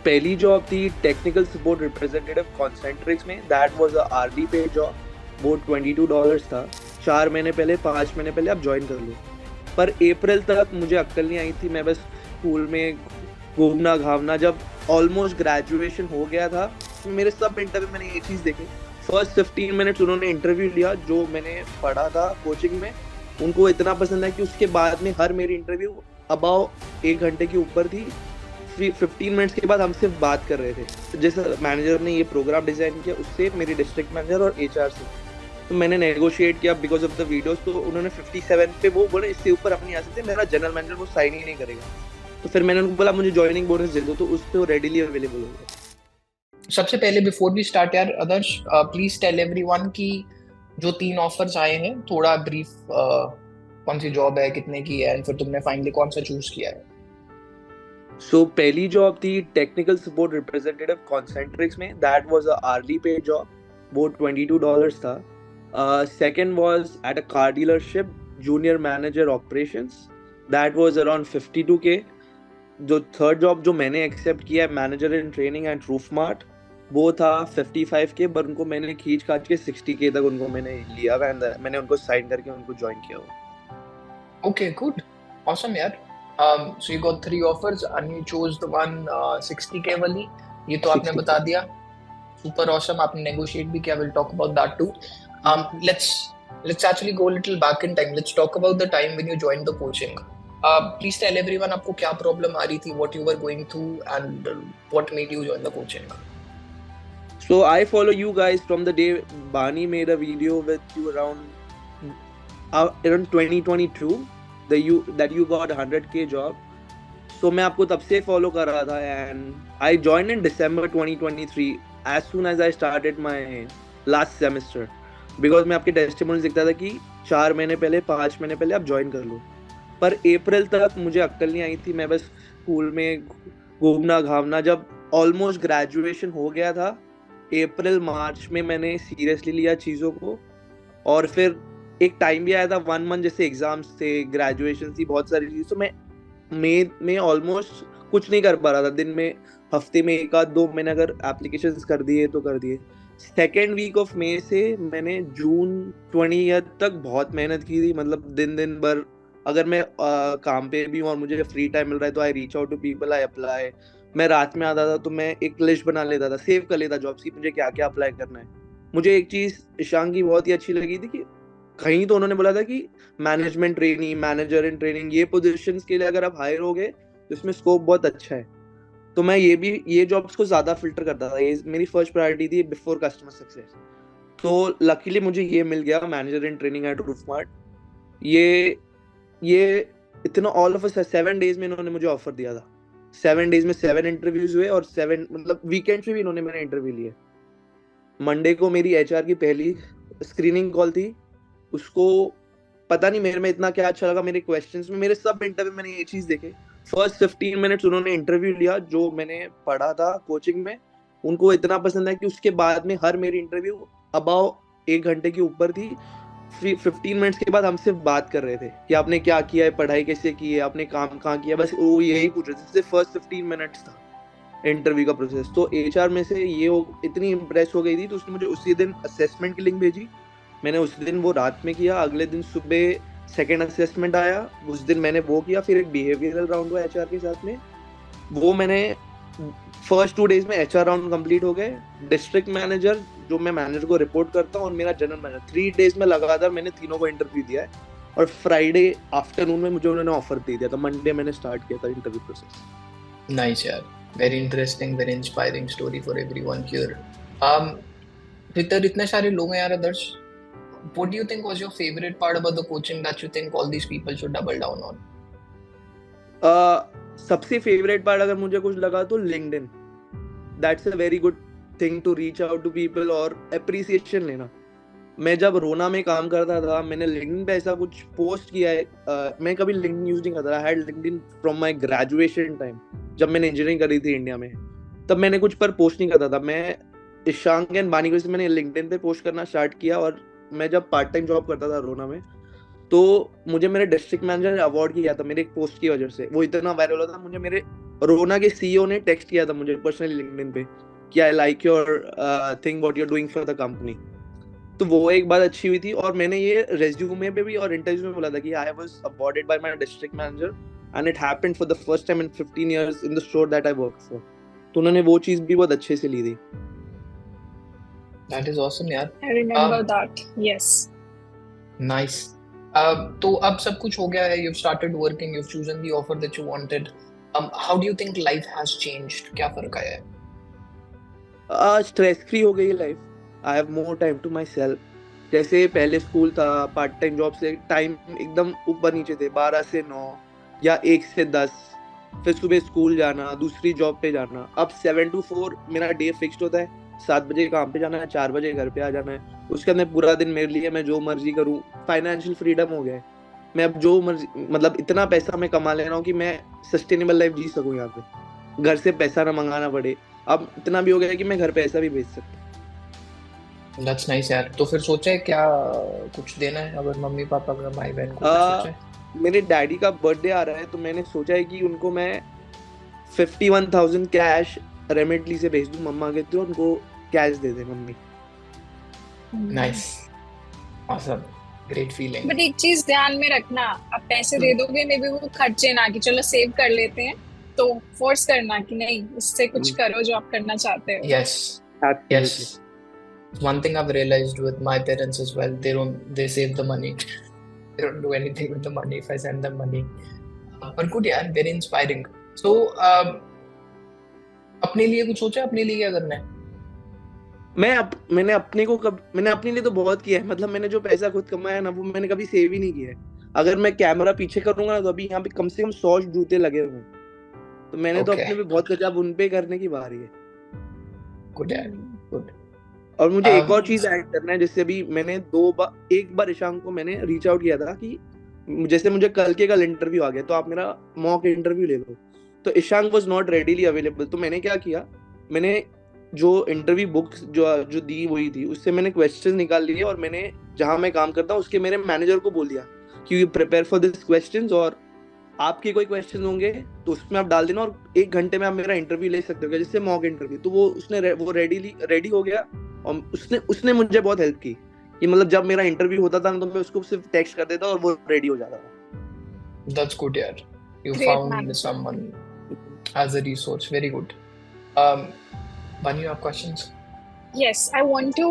पहली जॉब थी technical support representative Concentrix में। That was a early paid job. वो $22 था। 4 महीने पहले 5 महीने पहले आप ज्वाइन कर लो। पर अप्रैल तक मुझे अक्ल नहीं आई थी। मैं बस स्कूल में घूमना घामना, जब ऑलमोस्ट ग्रेजुएशन हो गया था मेरे सब इंटरव्यू मैंने ये चीज़ देखी। फर्स्ट 15 मिनट्स उन्होंने इंटरव्यू लिया जो मैंने पढ़ा था कोचिंग में, उनको इतना पसंद है कि उसके बाद में हर मेरी इंटरव्यू अबाउ 1 घंटे के ऊपर थी। 15 मिनट्स के बाद हमसे बात कर रहे थे। जैसे मैनेजर ने ये प्रोग्राम डिजाइन किया उससे, मेरी डिस्ट्रिक्ट मैनेजर और एचआर से, तो मैंने नेगोशिएट किया बिकॉज ऑफ द वीडियोस। तो उन्होंने 57 पे वो बोले इससे ऊपर अपनी आ सकते, मेरा जनरल मैनेजर वो साइन ही नहीं करेगा। तो फिर मैंने उनको बोला मुझे ज्वाइनिंग बोनस दे दो, तो उस पर वो रेडिली अवेलेबल हो गया। सबसे पहले बिफोर वी स्टार्ट यार आदर्श, प्लीज टेल एवरीवन कि जो 3 ऑफर्स आए हैं थोड़ा ब्रीफ, कौन सी जॉब है, कितने की है, फिर तुमने फाइनली कौन सा चूज किया है? पहली जॉब थी टेक्निकल सपोर्ट रिप्रेजेंटेटिव कॉन्सेंट्रिक्स में। That was a early paid job. वो $22 था। Second was at a car dealership junior manager operations. That was around 52K। जो थर्ड जॉब जो मैंने एक्सेप्ट किया है मैनेजर इन ट्रेनिंग एट रूफमार्ट, वो था 55K, पर उनको मैंने खींच खाच के 60K तक उनको मैंने लिया हुआ है। मैंने उनको साइन करके उनको ज्वाइन किया हुआ। ओके, गुड, ऑसम यार। So you got 3 offers and you chose the one 60K वाली। ये तो आपने 60K। बता दिया, सुपर ऑसम। आपने नेगोशिएट भी किया, will talk about that too. Let's actually go a little back in time. Let's talk about the time when you joined the coaching. Please tell everyone आपको क्या प्रॉब्लम आ रही थी, what you were going through, and what made you join the coaching. So I follow you guys from the day Bani made a video with you around 2022 that you got 100K job. So मैं आपको तब से follow कर रहा था and I joined in December 2023 as soon as I started my last semester because मैं आपके testimonials देखता था कि 4 महीने पहले 5 महीने पहले आप ज्वाइन कर लो। पर अप्रैल तक मुझे अक्ल नहीं आई थी। मैं बस स्कूल में घूमना घामना, जब ऑलमोस्ट ग्रेजुएशन हो गया था अप्रैल मार्च में मैंने सीरियसली लिया चीज़ों को। और फिर एक टाइम भी आया था 1 मंथ, जैसे एग्जाम्स थे, ग्रेजुएशन थी, बहुत सारी चीज़। तो मैं मई में ऑलमोस्ट कुछ नहीं कर पा रहा था। दिन में हफ्ते में 1-2 मैंने अगर एप्लीकेशंस कर दिए तो कर दिए। सेकेंड वीक ऑफ मई से मैंने जून 20 तक बहुत मेहनत की थी। मतलब दिन दिन भर, अगर मैं काम पे भी हूँ और मुझे फ्री टाइम मिल रहा है तो I reach out to people, I apply. मैं रात में आता था तो मैं एक लिस्ट बना लेता था, सेव कर लेता जॉब्स की मुझे क्या क्या अप्लाई करना है। मुझे एक चीज़ ईशान की बहुत ही अच्छी लगी थी कि कहीं तो उन्होंने बोला था कि management training, manager in training, ये पोजीशंस के लिए अगर आप हायर हो गए तो इसमें स्कोप बहुत अच्छा है। तो मैं ये जॉब्स को ज़्यादा फिल्टर करता था। ये मेरी फर्स्ट प्रायोरिटी थी बिफोर कस्टमर सक्सेस। तो लकीली मुझे ये मिल गया, मैनेजर इन ट्रेनिंग एट रूफमार्ट। ये इतना ऑल ऑफ 7 डेज में इन्होंने मुझे ऑफर दिया था। 7 डेज में 7 इंटरव्यूज हुए और 7 मतलब वीकेंड पे भी इन्होंने मेरे इंटरव्यू लिए। मंडे को मेरी एचआर की पहली स्क्रीनिंग कॉल थी। उसको पता नहीं मेरे में इतना क्या अच्छा लगा, मेरे क्वेश्चंस में, मेरे सब इंटरव्यू मैंने ये चीज़ देखे। फर्स्ट 15 मिनट्स उन्होंने इंटरव्यू लिया जो मैंने पढ़ा था कोचिंग में, उनको इतना पसंद है कि उसके बाद में हर मेरी इंटरव्यू अबाउ 1 घंटे के ऊपर थी। 15 मिनट्स के बाद हमसे बात कर रहे थे कि आपने क्या किया है, पढ़ाई कैसे की है, आपने काम कहाँ किया, बस वो यही पूछ रहे थे। फर्स्ट 15 मिनट्स था इंटरव्यू का प्रोसेस। तो एचआर में से इतनी इम्प्रेस हो गई थी तो उसने मुझे उसी दिन असेसमेंट की लिंक भेजी। मैंने उस दिन वो रात में किया। अगले दिन सुबह सेकेंड असेसमेंट आया, उस दिन मैंने वो किया। फिर एक बिहेवियरल राउंड हुआ एचआर के साथ में, वो मैंने फर्स्ट 2 डेज में एचआर राउंड कंप्लीट हो गए। डिस्ट्रिक्ट मैनेजर जो मैं मैनेजर को रिपोर्ट करता हूँ और मेरा जनरल मैनेजर, 3 डेज में लगातार मैंने तीनों को इंटरव्यू दिया है। और फ्राइडे आफ्टरनून में मुझे उन्होंने ऑफर दे दिया था। मंडे मैंने स्टार्ट किया था इंटरव्यू प्रोसेस। नाइस यार, very interesting, very inspiring story for everyone here. Twitter इतने सारे लोग हैं यार आदर्श, what do you think was your favorite part about the coaching that you think all these people should double down on? सबसे favourite part अगर मुझे कुछ लगा तो LinkedIn. That's a very good thing to reach out to people और appreciation लेना। मैं जब रोना में काम करता था मैंने लिंक्डइन पे ऐसा कुछ पोस्ट किया है। मैं कभी लिंक्डइन यूज नहीं करता था। I had LinkedIn from my graduation time, जब मैंने इंजीनियरिंग करी थी इंडिया में, तब मैंने कुछ पर पोस्ट नहीं करता था। मैं ईशांक एंड बानी से मैंने लिंक्डइन पे पोस्ट करना स्टार्ट किया। और मैं जब पार्ट टाइम जॉब करता था रोना में, तो मुझे मेरे डिस्ट्रिक्ट मैनेजर ने अवार्ड किया था मेरे एक पोस्ट की वजह से। वो इतना वायरल हुआ था, मुझे मेरे रोना के सीईओ ने टेक्स्ट किया था मुझे पर्सनली लिंक्डइन पे कि I like your thing what you are doing for the company. तो वो एक बात अच्छी हुई थी। और मैंने ये रेज्यूमे पे भी और इंटरव्यू में बोला था कि I was awarded bye my district manager and it happened for the first time in 15 years in the store that I work for. तो उन्होंने वो चीज भी बहुत अच्छे से ली थी। That is awesome, यार. I remember that. Yes. Nice. तो अब सब कुछ हो गया है. You've started working. You've chosen the offer that you wanted. How do you think life has changed? क्या फर्क आया है? स्ट्रेस फ्री हो गई life. I have more time to my self. जैसे पहले स्कूल था, पार्ट टाइम जॉब से टाइम एकदम ऊपर नीचे थे, 12 से 9 या 1 से 10, फिर सुबह स्कूल जाना, दूसरी जॉब पे जाना। अब 7 to 4 मेरा डे फिक्स्ड होता है। 7 बजे काम पे जाना है, 4 बजे घर पे आ जाना है। उसके अंदर पूरा दिन मेरे लिए मैं जो मर्जी करूँ। फाइनेंशियल फ्रीडम हो गया है। मैं अब जो मर्जी, मतलब इतना पैसा मैं कमा ले रहा हूँ कि मैं सस्टेनेबल लाइफ जी सकूँ यहाँ पे, घर से पैसा ना मंगाना पड़े। अब इतना भी हो गया है कि मैं घर पैसा भी भेज सकता हूँ। That's nice, यार. तो फिर सोचा है क्या कुछ देना है अगर मम्मी पापा का, भाई बहन को कुछ सोचा है? मेरे डैडी का बर्थडे आ रहा है, तो मैंने सोचा है कि उनको मैं 51,000 कैश रेमिटली से भेज दूं मम्मा के थ्रू, उनको cash they they mummy. Nice. Awesome. Great feeling. But एक चीज ध्यान में रखना, आप पैसे दे दोगे मे बी वो खर्चे ना कि चलो सेव कर लेते हैं, तो फोर्स करना कि नहीं इससे कुछ करो जो आप करना चाहते हो। Yes. Yes. One thing I've realized with my parents as well, they save the money. They don't do anything with the money if I send them money. But good, यार, very inspiring. So, अपने लिए कुछ सोचा? अपने लिए क्या करना है? मैंने अपने लिए तो बहुत किया है। मतलब मैंने जो पैसा खुद कमाया ना, वो मैंने कभी सेव ही नहीं किया है। अगर मैं कैमरा पीछे करूंगा ना, तो अभी यहाँ पे कम से कम 100 जूते लगे हुए हैं। तो मैंने तो अपने पे बहुत खर्चा, अब उन पे करने की बारी है। Good, यार, good. और मुझे एक और चीज ऐड करना है। जैसे अभी मैंने एक बार ईशांक को मैंने रीच आउट किया था कि जैसे मुझे कल इंटरव्यू आ गया, तो आप मेरा मॉक इंटरव्यू ले लो। तो Ishank was not readily available. तो मैंने क्या किया, मैंने जो इंटरव्यू बुक्स जो दी हुई थी, उससे मैंने क्वेश्चन निकाल लिए और मैंने जहां मैं काम करता हूँ उसके मेरे मैनेजर को बोल दिया कि you prepare for this questions, और आपके कोई क्वेश्चन होंगे तो उसमें आप डाल देना, और 1 घंटे में आप मेरा इंटरव्यू ले सकते हो, जिससे मॉक इंटरव्यू। तो वो रेडी हो गया, और उसने मुझे बहुत हेल्प की कि मतलब जब मेरा इंटरव्यू होता था तो मैं उसको सिर्फ टेक्स्ट कर देता और वो रेडी हो जाता था। That's good, यार. You Great found man. someone as a resource. Very good. Bunny, you have questions? Yes, I want to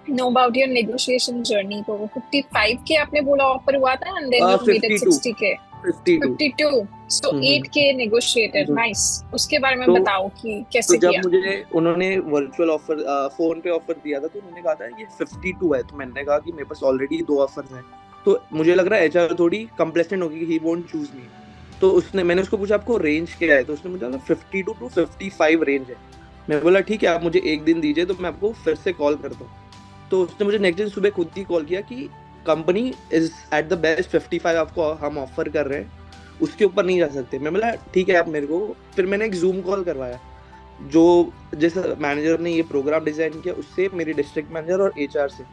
know about your negotiation journey. तो 55K आपने बोला ऑफर हुआ था, and then you made it 60K. 52. So 8K negotiated. Nice. उसके बारे में बताओ कि कैसे किया। किया? जब मुझे उन्होंने वर्चुअल ऑफर फोन पे ऑफर दिया था, तो उन्होंने कहा था ये 52 है। तो मैंने कहा कि मेरे पास ऑलरेडी 2 ऑफर्स हैं, तो मुझे लग रहा है एचआर थोड़ी कंप्लेसेंट होगी कि ही वोंट चूज मी। तो मैंने उसको पूछा आपको रेंज क्या है, तो उसने मुझे बोला 52 to 55 रेंज है। मैं बोला ठीक है, आप मुझे एक दिन दीजिए तो मैं आपको फिर से कॉल करता हूँ। तो उसने मुझे नेक्स्ट दिन सुबह खुद ही कॉल किया कि company is at the best 55 आपको हम ऑफर कर रहे हैं, उसके ऊपर नहीं जा सकते। मैं बोला ठीक है आप मेरे को। फिर मैंने एक जूम कॉल करवाया, जो जैसे मैनेजर ने ये प्रोग्राम डिजाइन किया उससे, मेरी डिस्ट्रिक्ट मैनेजर और एचआर से।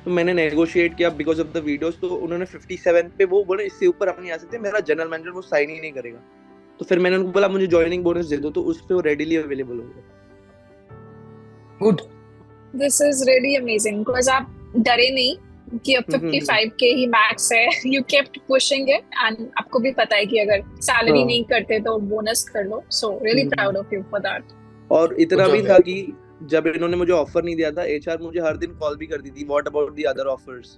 तो मैंने नेगोशिएट किया बिकॉज ऑफ द वीडियोस। तो उन्होंने 57 पे वो बोले इससे ऊपर हम नहीं आ सकते, मेरा जनरल मैनेजर वो साइन ही नहीं करेगा। तो फिर मैंने उनको बोला मुझे ज्वाइनिंग बोनस दे दो, तो उस पे वो रेडीली अवेलेबल हो गया। Good. This is really amazing because आप डरे नहीं कि अब 55K ही मैक्स है। You kept pushing it and आपको भी पता है कि अगर सैलरी नहीं करते तो बोनस कर लो। So really proud of you for that. और इतना भी था कि जब इन्होंने मुझे ऑफर नहीं दिया था, एचआर मुझे हर दिन कॉल भी करती थी, what about the other offers,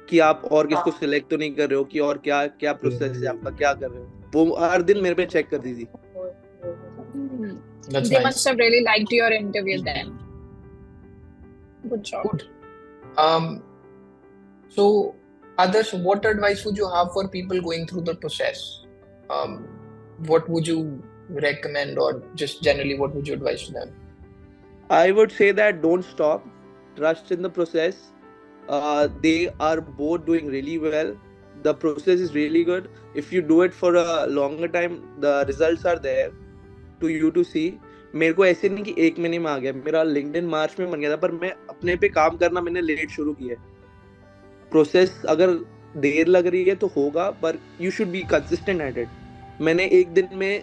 कि आप और किसको सिलेक्ट तो नहीं कर रहे हो, कि और क्या क्या प्रोसेस है आपका, क्या कर रहे हो। वो हर दिन मेरे पे चेक करती थी। That's They nice. must have really liked your interview then. Good job. Good. So Adarsh, what advice would you have for people going through the process? What would you recommend, or just generally what would you advise to them? I would say that don't stop, trust in the process. They are both doing really well. The process is really good. If you do it for a longer time, the results are there to you to see. मेरे को ऐसे नहीं कि 1 महीने में आ गया, मेरा LinkedIn मार्च में बन गया था, पर मैं अपने पे काम करना मैंने लेट शुरू किया है। प्रोसेस अगर देर लग रही है तो होगा, पर you should be consistent at it. मैंने एक दिन में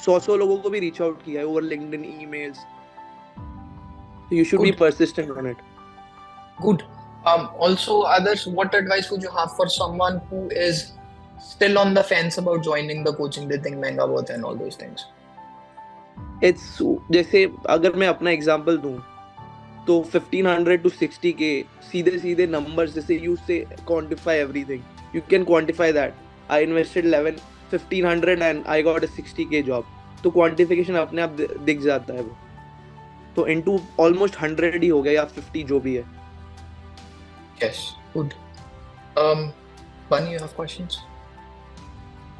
100 लोगों को भी रीच आउट किया है over LinkedIn, emails. You should be persistent on it. Good. Also, others, what advice would you have for someone who is still on the fence about joining the coaching? They think महंगा बहुत है and all those things. It's जैसे अगर मैं अपना example दूं तो 1500 to 60k सीधे numbers, जैसे you say quantify everything. You can quantify that. I invested 1500 and I got a 60k job. तो quantification अपने आप दिख जाता है वो. तो into almost 100 ही हो गया या 50 जो भी है. Yes, good. Bunny, you have questions?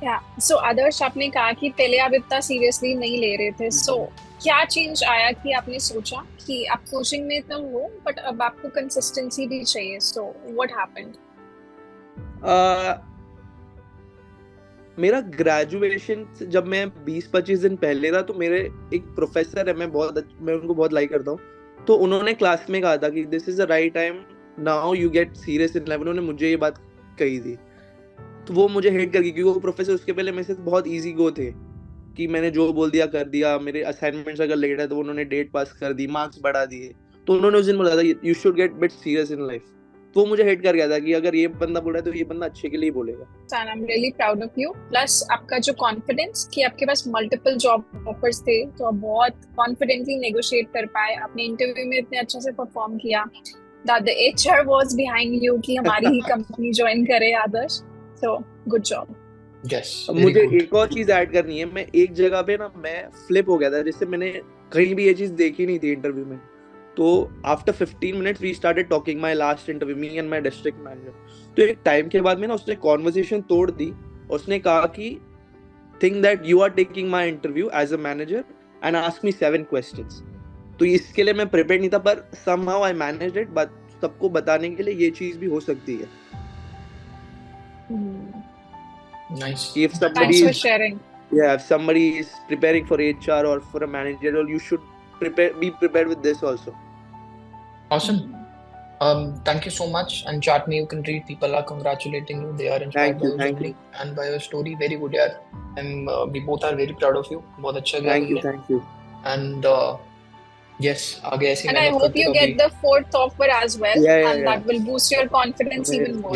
Yeah. So आदर्श, आपने कहा कि पहले आप इतना सीरियसली नहीं ले रहे थे. So क्या चेंज आया कि आपने सोचा कि आप कोचिंग में तो हो बट अब आपको कंसिस्टेंसी भी चाहिए? So what happened? मेरा ग्रेजुएशन जब मैं 20-25 दिन पहले था तो मेरे एक प्रोफेसर है, मैं उनको बहुत लाइक करता हूँ. तो उन्होंने क्लास में कहा था कि this is the right time now you get serious in life. उन्होंने मुझे ये बात कही थी. तो वो मुझे हिट कर गई क्योंकि वो प्रोफेसर उसके पहले मेरे से बहुत इजी गो थे कि मैंने जो बोल दिया कर दिया. मेरे असाइनमेंट्स अगर लेट है तो उन्होंने डेट पास कर दी, मार्क्स बढ़ा दिए. तो उन्होंने उस दिन बोला था you should get bit serious in life. तो मुझे हिट कर गया था कि अगर ये बंदा बोल रहा है तो ये बंदा अच्छे के लिए बोलेगा. I am really proud of you. Plus आपका जो कॉन्फिडेंस कि आपके पास मल्टीपल जॉब ऑफर्स थे तो आप बहुत कॉन्फिडेंटली नेगोशिएट कर पाए. आपने इंटरव्यू में इतने अच्छे से परफॉर्म किया that the HR was behind you कि हमारी ही कंपनी ज्वाइन करे आदर्श. So good job. Yes. मुझे एक और चीज ऐड करनी है. मैं एक जगह पे ना मैं फ्लिप हो गया था जिससे मैंने कहीं भी ये चीज देखी नहीं थी इंटरव्यू में. तो after 15 minutes we started talking. My last interview, me and my district manager. तो एक टाइम के बाद में ना उसने कॉन्वर्सेशन तोड़ दी. उसने कहा कि think that you are taking my interview as a manager and ask me 7 questions. तो इसके लिए मैं प्रिपेयर नहीं था पर somehow I managed it. But सबको बताने के लिए ये चीज भी हो सकती है. Nice. If somebody Thanks for sharing. Yeah, if somebody is preparing for HR or for a managerial, you should be prepared with this also. Awesome. Thank you so much. And chat me, you can read. People are congratulating you. They are inspired by your journey and by your story. Very good, yaar. And we both are very proud of you. बहुत अच्छा गया. Thank you. And yes, आगे ऐसी and I hope you get the 4th offer as well. And that will boost your confidence even more.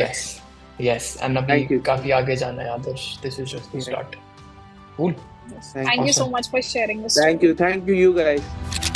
Yes. And अभी काफी आगे जाना है आदर्श. This is just the start. Cool. Thank you so much for sharing this. Thank you you guys.